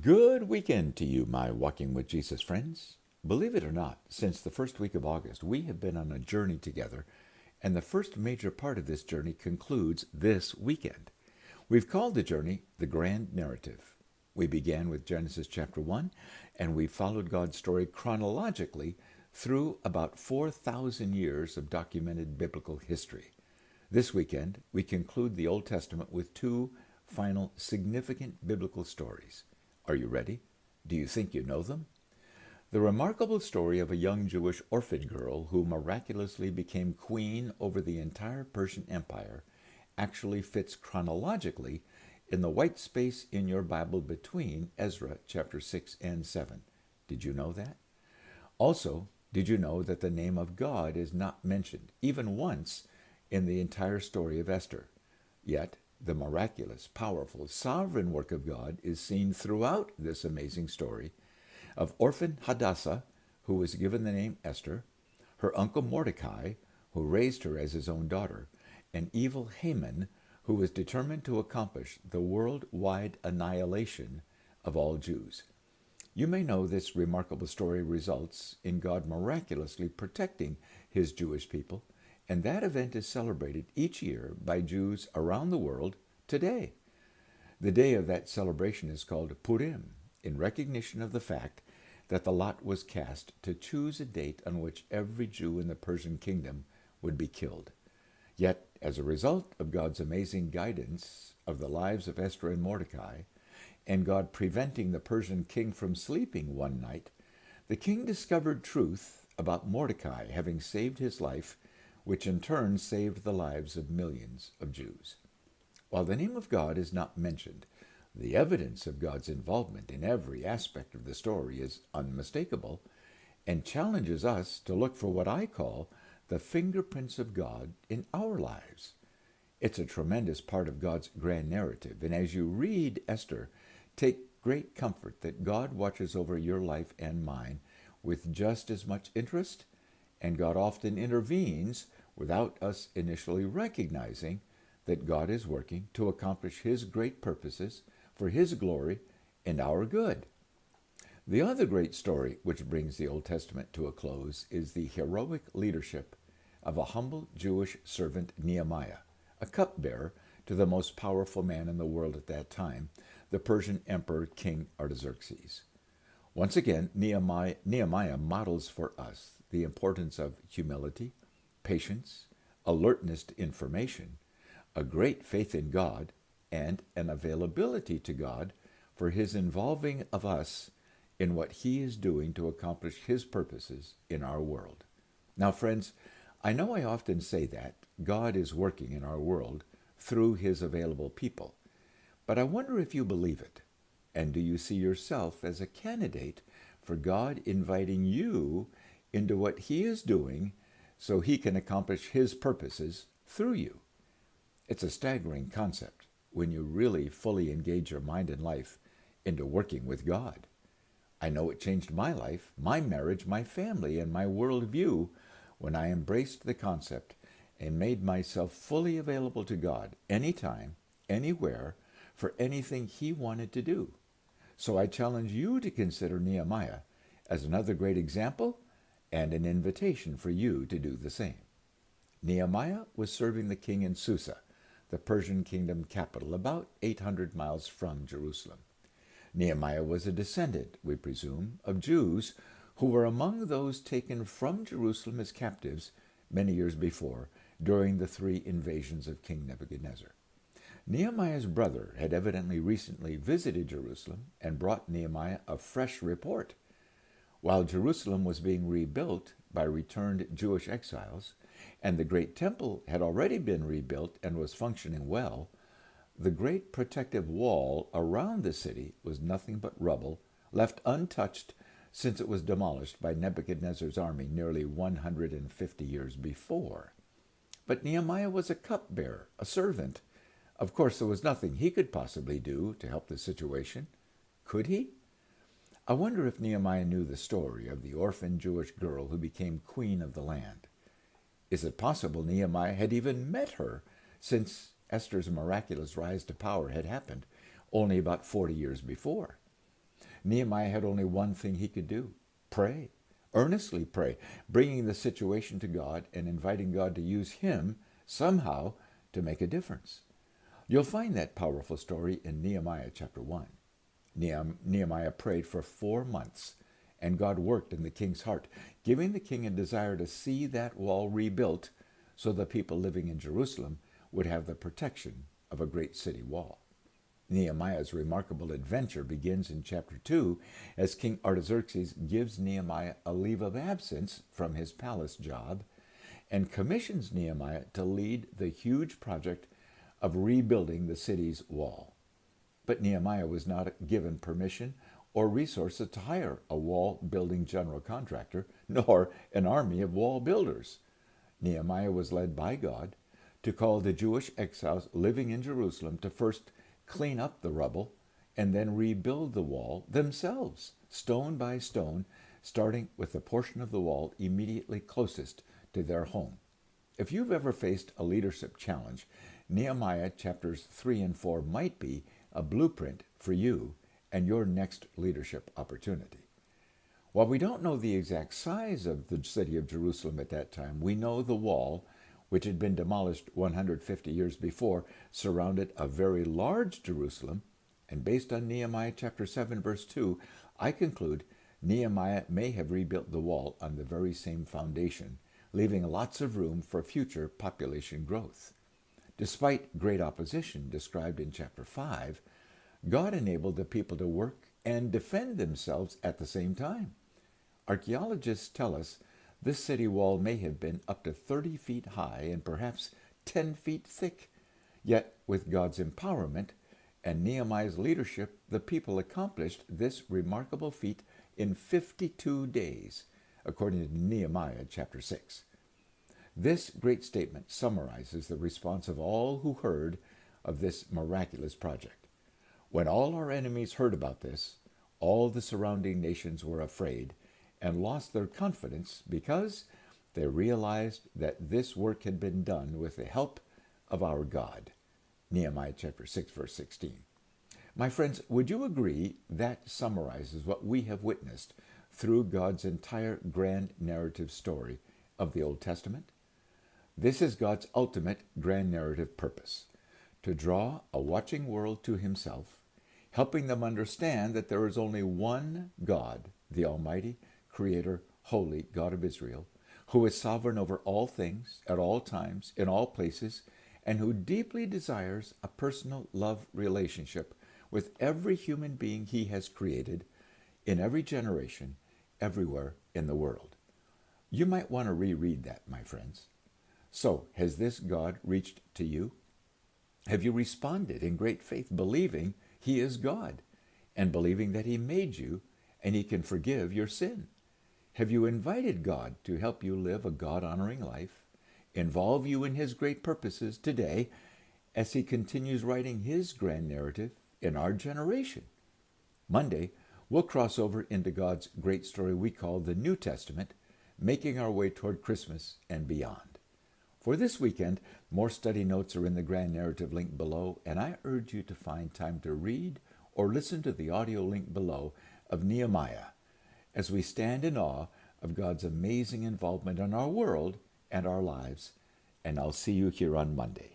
Good weekend to you, my Walking with Jesus friends. Believe it or not, since the first week of August, we have been on a journey together, and the first major part of this journey concludes this weekend. We've called the journey the Grand Narrative. We began with Genesis chapter 1, and we followed God's story chronologically through about 4,000 years of documented biblical history. This weekend, we conclude the Old Testament with two final significant biblical stories. Are you ready? Do you think you know them? The remarkable story of a young Jewish orphan girl who miraculously became queen over the entire Persian Empire actually fits chronologically in the white space in your Bible between Ezra chapter 6 and 7. Did you know that? Also, did you know that the name of God is not mentioned even once in the entire story of Esther? Yet, the miraculous, powerful, sovereign work of God is seen throughout this amazing story of orphan Hadassah, who was given the name Esther, her uncle Mordecai, who raised her as his own daughter, and evil Haman, who was determined to accomplish the worldwide annihilation of all Jews. You may know this remarkable story results in God miraculously protecting his Jewish people, and that event is celebrated each year by Jews around the world today. The day of that celebration is called Purim, in recognition of the fact that the lot was cast to choose a date on which every Jew in the Persian kingdom would be killed. Yet, as a result of God's amazing guidance of the lives of Esther and Mordecai, and God preventing the Persian king from sleeping one night, the king discovered truth about Mordecai having saved his life, which in turn saved the lives of millions of Jews. While the name of God is not mentioned, the evidence of God's involvement in every aspect of the story is unmistakable and challenges us to look for what I call the fingerprints of God in our lives. It's a tremendous part of God's grand narrative, and as you read Esther, take great comfort that God watches over your life and mine with just as much interest, and God often intervenes without us initially recognizing that God is working to accomplish his great purposes for his glory and our good. The other great story which brings the Old Testament to a close is the heroic leadership of a humble Jewish servant Nehemiah, a cupbearer to the most powerful man in the world at that time, the Persian Emperor King Artaxerxes. Once again, Nehemiah models for us the importance of humility, patience, alertness to information, a great faith in God, and an availability to God for his involving of us in what he is doing to accomplish his purposes in our world. Now, friends, I know I often say that God is working in our world through his available people, but I wonder if you believe it, and do you see yourself as a candidate for God inviting you into what he is doing so he can accomplish his purposes through you? It's a staggering concept when you really fully engage your mind and life into working with God. I know it changed my life, my marriage, my family, and my worldview when I embraced the concept and made myself fully available to God anytime, anywhere, for anything he wanted to do. So I challenge you to consider Nehemiah as another great example and an invitation for you to do the same. Nehemiah was serving the king in Susa, the Persian kingdom capital, about 800 miles from Jerusalem. Nehemiah was a descendant, we presume, of Jews who were among those taken from Jerusalem as captives many years before during the 3 invasions of King Nebuchadnezzar. Nehemiah's brother had evidently recently visited Jerusalem and brought Nehemiah a fresh report. While Jerusalem was being rebuilt by returned Jewish exiles, and the great temple had already been rebuilt and was functioning well, the great protective wall around the city was nothing but rubble, left untouched since it was demolished by Nebuchadnezzar's army nearly 150 years before. But Nehemiah was a cupbearer, a servant. Of course, there was nothing he could possibly do to help the situation. Could he? I wonder if Nehemiah knew the story of the orphan Jewish girl who became queen of the land. Is it possible Nehemiah had even met her, since Esther's miraculous rise to power had happened only about 40 years before? Nehemiah had only one thing he could do: pray, earnestly pray, bringing the situation to God and inviting God to use him somehow to make a difference. You'll find that powerful story in Nehemiah chapter 1. Nehemiah prayed for 4 months, and God worked in the king's heart, giving the king a desire to see that wall rebuilt so the people living in Jerusalem would have the protection of a great city wall. Nehemiah's remarkable adventure begins in chapter 2 as King Artaxerxes gives Nehemiah a leave of absence from his palace job and commissions Nehemiah to lead the huge project of rebuilding the city's wall. But Nehemiah was not given permission or resources to hire a wall building general contractor, nor an army of wall builders. Nehemiah was led by God to call the Jewish exiles living in Jerusalem to first clean up the rubble and then rebuild the wall themselves, stone by stone, starting with the portion of the wall immediately closest to their home. If you've ever faced a leadership challenge, Nehemiah chapters 3 and 4 might be a blueprint for you and your next leadership opportunity. While we don't know the exact size of the city of Jerusalem at that time, we know the wall, which had been demolished 150 years before, surrounded a very large Jerusalem, and based on Nehemiah chapter 7 verse 2, I conclude Nehemiah may have rebuilt the wall on the very same foundation, leaving lots of room for future population growth. Despite great opposition described in chapter 5, God enabled the people to work and defend themselves at the same time. Archaeologists tell us this city wall may have been up to 30 feet high and perhaps 10 feet thick. Yet, with God's empowerment and Nehemiah's leadership, the people accomplished this remarkable feat in 52 days, according to Nehemiah chapter 6. This great statement summarizes the response of all who heard of this miraculous project. When all our enemies heard about this, all the surrounding nations were afraid and lost their confidence because they realized that this work had been done with the help of our God. Nehemiah chapter 6, verse 16. My friends, would you agree that summarizes what we have witnessed through God's entire grand narrative story of the Old Testament? This is God's ultimate grand narrative purpose: to draw a watching world to himself, helping them understand that there is only one God, the Almighty, Creator, Holy God of Israel, who is sovereign over all things, at all times, in all places, and who deeply desires a personal love relationship with every human being he has created, in every generation, everywhere in the world. You might want to reread that, my friends. So, has this God reached to you? Have you responded in great faith, believing he is God, and believing that he made you and he can forgive your sin? Have you invited God to help you live a God-honoring life, involve you in his great purposes today as he continues writing his grand narrative in our generation? Monday, we'll cross over into God's great story we call the New Testament, making our way toward Christmas and beyond. For this weekend, more study notes are in the grand narrative link below, and I urge you to find time to read or listen to the audio link below of Nehemiah as we stand in awe of God's amazing involvement in our world and our lives. And I'll see you here on Monday.